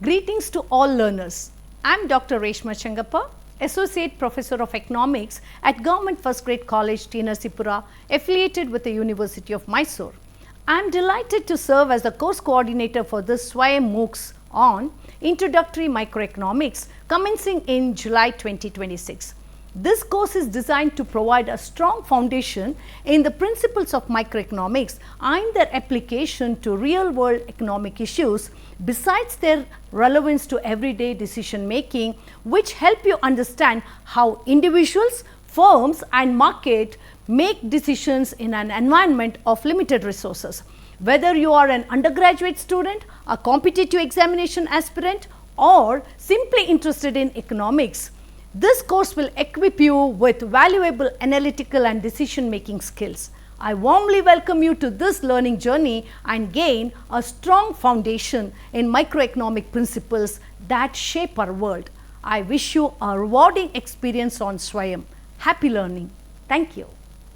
Greetings to all learners. I am Dr. Reshma Chengappa, Associate Professor of Economics at Government First Grade College, T. Narsipura, affiliated with the University of Mysore. I am delighted to serve as the course coordinator for this SWAYAM MOOCs on Introductory Microeconomics commencing in July 2026. This course is designed to provide a strong foundation in the principles of microeconomics and their application to real-world economic issues besides their relevance to everyday decision making, which help you understand how individuals, firms and market make decisions in an environment of limited resources. Whether you are an undergraduate student, a competitive examination aspirant or simply interested in economics, this course will equip you with valuable analytical and decision making skills. I warmly welcome you to this learning journey and gain a strong foundation in microeconomic principles that shape our world. I wish you a rewarding experience on SWAYAM. Happy learning. Thank you.